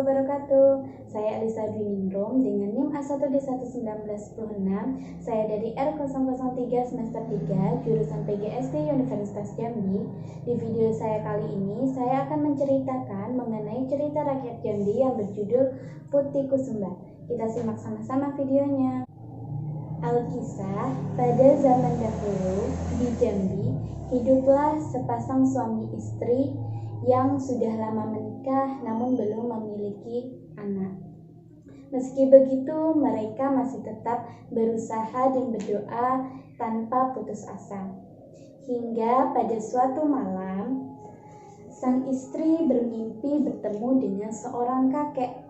wabarakatuh. Saya Elisa Dwiningrum dengan NIM A1D1910. Saya dari R003 semester 3 jurusan PGSD Universitas Jambi. Di video saya kali ini saya akan menceritakan mengenai cerita rakyat Jambi yang berjudul Putih Kusumba. Kita simak sama-sama videonya. Alkisah, pada zaman dahulu di Jambi hiduplah sepasang suami istri yang sudah lama menikah namun belum memiliki anak. Meski begitu, mereka masih tetap berusaha dan berdoa tanpa putus asa. Hingga pada suatu malam, sang istri bermimpi bertemu dengan seorang kakek.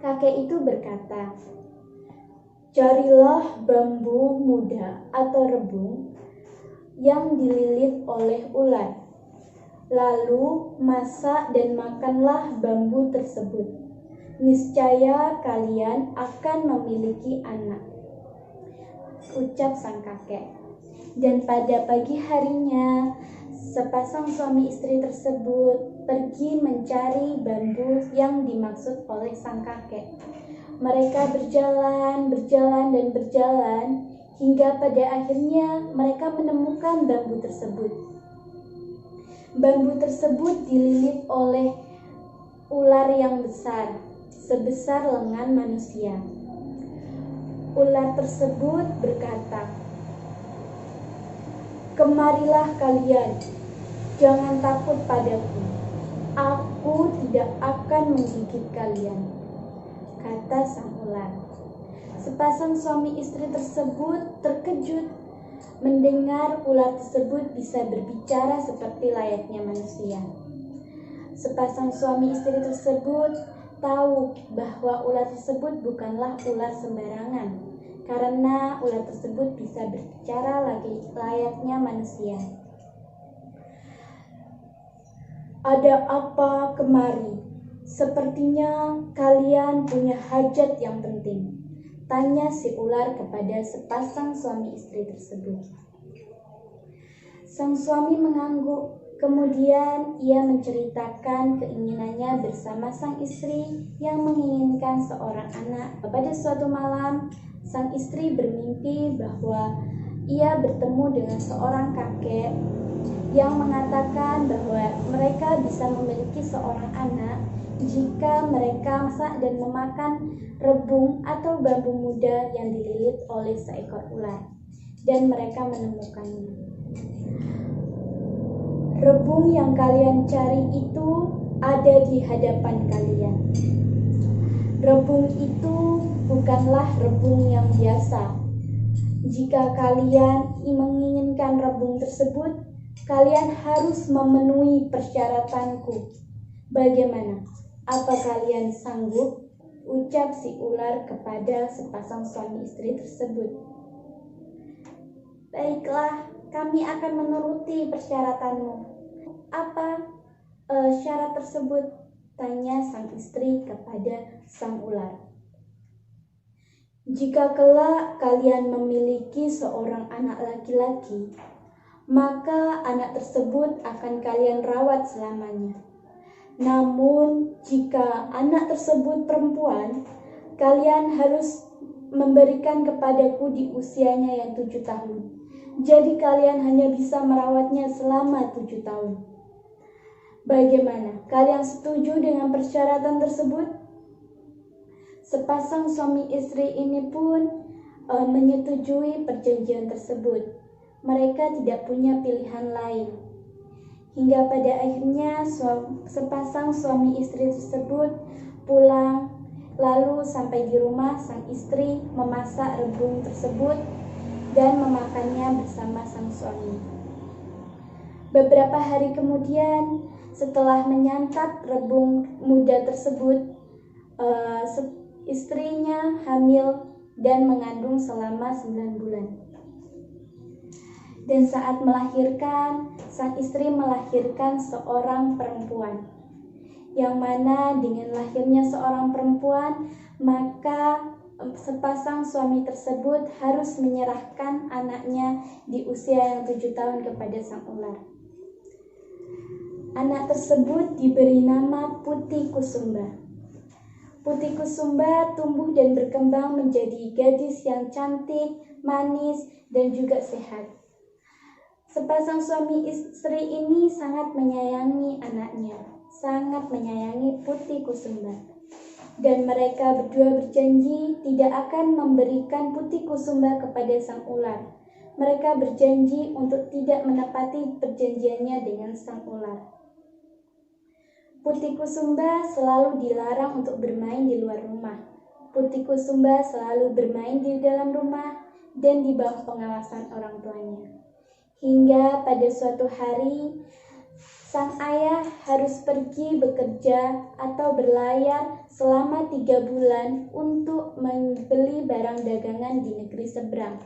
Kakek itu berkata, "Carilah bambu muda atau rebung yang dililit oleh ular. Lalu masak dan makanlah bambu tersebut. Niscaya kalian akan memiliki anak," ucap sang kakek. Dan pada pagi harinya, sepasang suami istri tersebut pergi mencari bambu yang dimaksud oleh sang kakek. Mereka berjalan hingga pada akhirnya mereka menemukan bambu tersebut. Bambu tersebut dililit oleh ular yang besar, sebesar lengan manusia. Ular tersebut berkata, "Kemarilah kalian, jangan takut padaku. Aku tidak akan menggigit kalian," kata sang ular. Sepasang suami istri tersebut terkejut mendengar ular tersebut bisa berbicara seperti layaknya manusia. Sepasang suami istri tersebut tahu bahwa ular tersebut bukanlah ular sembarangan, karena ular tersebut bisa berbicara layaknya manusia. "Ada apa kemari? Sepertinya kalian punya hajat yang penting," tanya si ular kepada sepasang suami istri tersebut. Sang suami mengangguk, kemudian ia menceritakan keinginannya bersama sang istri yang menginginkan seorang anak. Pada suatu malam, sang istri bermimpi bahwa ia bertemu dengan seorang kakek yang mengatakan bahwa mereka bisa memiliki seorang anak jika mereka masak dan memakan rebung atau bambu muda yang dililit oleh seekor ular, dan mereka menemukannya. "Rebung yang kalian cari itu ada di hadapan kalian. Rebung itu bukanlah rebung yang biasa. Jika kalian menginginkan rebung tersebut, kalian harus memenuhi persyaratanku. Bagaimana? Apa kalian sanggup?" ucap si ular kepada sepasang suami istri tersebut. "Baiklah, kami akan menuruti persyaratanmu." "Apa syarat tersebut?" tanya sang istri kepada sang ular. "Jika kelak kalian memiliki seorang anak laki-laki, maka anak tersebut akan kalian rawat selamanya. Namun, jika anak tersebut perempuan, kalian harus memberikan kepadaku di usianya yang 7 tahun. Jadi kalian hanya bisa merawatnya selama 7 tahun. Bagaimana? Kalian setuju dengan persyaratan tersebut?" Sepasang suami istri ini pun menyetujui perjanjian tersebut. Mereka tidak punya pilihan lain. Hingga pada akhirnya sepasang suami istri tersebut pulang. Lalu sampai di rumah, sang istri memasak rebung tersebut dan memakannya bersama sang suami. Beberapa hari kemudian, setelah menyantap rebung muda tersebut, istrinya hamil dan mengandung selama 9 bulan. Dan saat melahirkan, sang istri melahirkan seorang perempuan. Yang mana dengan lahirnya seorang perempuan, maka sepasang suami tersebut harus menyerahkan anaknya di usia yang 7 tahun kepada sang ular. Anak tersebut diberi nama Putih Kusumba. Putih Kusumba tumbuh dan berkembang menjadi gadis yang cantik, manis, dan juga sehat. Sepasang suami istri ini sangat menyayangi anaknya, sangat menyayangi Putih Kusumba. Dan mereka berdua berjanji tidak akan memberikan Putih Kusumba kepada sang ular. Mereka berjanji untuk tidak menepati perjanjiannya dengan sang ular. Putih Kusumba selalu dilarang untuk bermain di luar rumah. Putih Kusumba selalu bermain di dalam rumah dan di bawah pengawasan orang tuanya. Hingga pada suatu hari, sang ayah harus pergi bekerja atau berlayar selama 3 bulan untuk membeli barang dagangan di negeri seberang.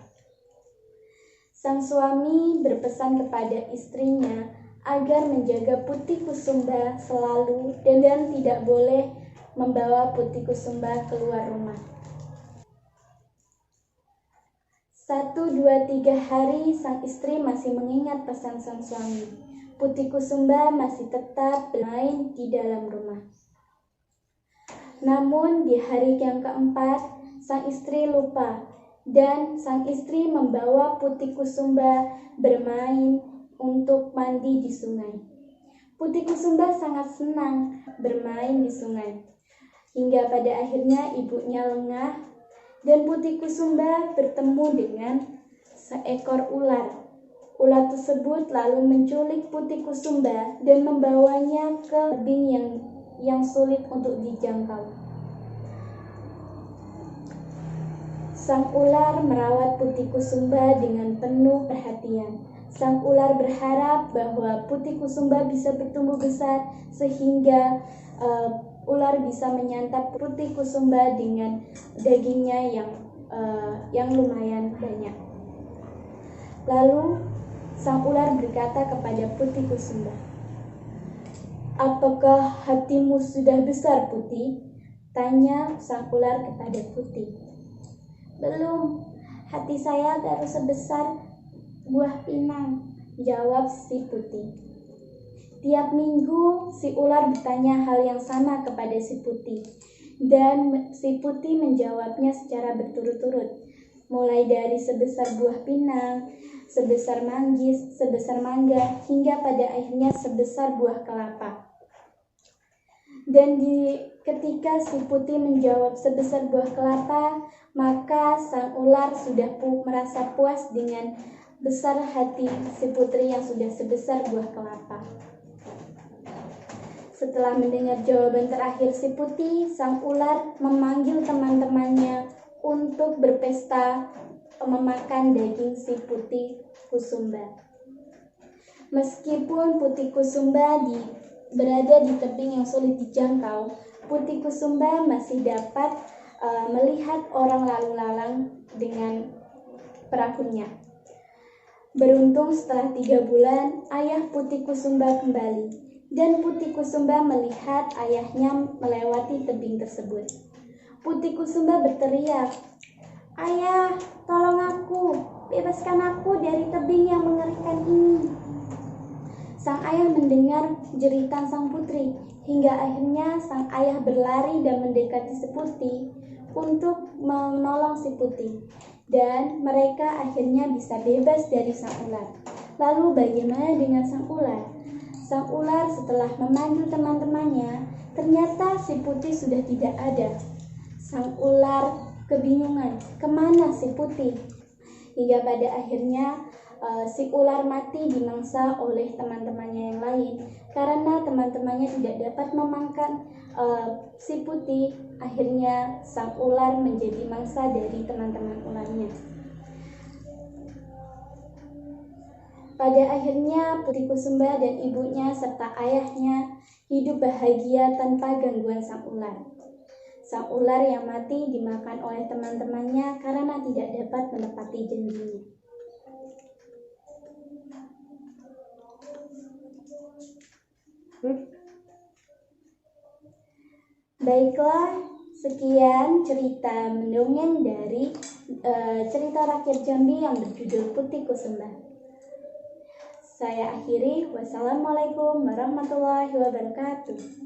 Sang suami berpesan kepada istrinya agar menjaga Putih Kusumba selalu dan tidak boleh membawa Putih Kusumba keluar rumah. 1, 2, 3 hari sang istri masih mengingat pesan sang suami. Putih Kusumba masih tetap bermain di dalam rumah. Namun di hari yang keempat, sang istri lupa dan sang istri membawa Putih Kusumba bermain untuk mandi di sungai. Putih Kusumba sangat senang bermain di sungai. Hingga pada akhirnya ibunya lengah dan Putih Kusumba bertemu dengan seekor ular. Ular tersebut lalu menculik Putih Kusumba dan membawanya ke tebing yang sulit untuk dijangkau. Sang ular merawat Putih Kusumba dengan penuh perhatian. Sang ular berharap bahwa Putih Kusumba bisa bertumbuh besar sehingga ular bisa menyantap Putih Kusumba dengan dagingnya yang lumayan banyak. Lalu sang ular berkata kepada Putih Kusumba, "Apakah hatimu sudah besar, Putih?" Tanya sang ular kepada Putih. "Belum, hati saya baru sebesar buah pinang," jawab si Putih. Tiap minggu si ular bertanya hal yang sama kepada si Putih, dan si Putih menjawabnya secara berturut-turut, mulai dari sebesar buah pinang, sebesar manggis, sebesar mangga, hingga pada akhirnya sebesar buah kelapa. Dan ketika si Putih menjawab sebesar buah kelapa, maka sang ular sudah merasa puas dengan besar hati si putri yang sudah sebesar buah kelapa. Setelah mendengar jawaban terakhir si Putih, sang ular memanggil teman-temannya untuk berpesta memakan daging si Putih Kusumba. Meskipun Putih Kusumba berada di tebing yang sulit dijangkau, Putih Kusumba masih dapat melihat orang lalu lalang dengan perahunya. Beruntung setelah 3 bulan, ayah Putih Kusumba kembali, dan Putih Kusumba melihat ayahnya melewati tebing tersebut. Putih Kusumba berteriak, "Ayah, tolong aku, bebaskan aku dari tebing yang mengerikan ini." Sang ayah mendengar jeritan sang putri, hingga akhirnya sang ayah berlari dan mendekati si Putih untuk menolong si Putih. Dan mereka akhirnya bisa bebas dari sang ular. Lalu bagaimana dengan sang ular? Sang ular setelah memanggil teman-temannya, ternyata si Putih sudah tidak ada. Sang ular kebingungan, kemana si Putih? Hingga pada akhirnya si ular mati dimangsa oleh teman-temannya yang lain. Karena teman-temannya tidak dapat memakan si Putih, akhirnya sang ular menjadi mangsa dari teman-teman ularnya. Pada akhirnya Putih Kusumba dan ibunya serta ayahnya hidup bahagia tanpa gangguan sang ular. Sang ular yang mati dimakan oleh teman-temannya karena tidak dapat menepati janjinya. Baiklah, sekian cerita mendongeng dari cerita rakyat Jambi yang berjudul Putih Kusumba. Saya akhiri. Wassalamualaikum warahmatullahi wabarakatuh.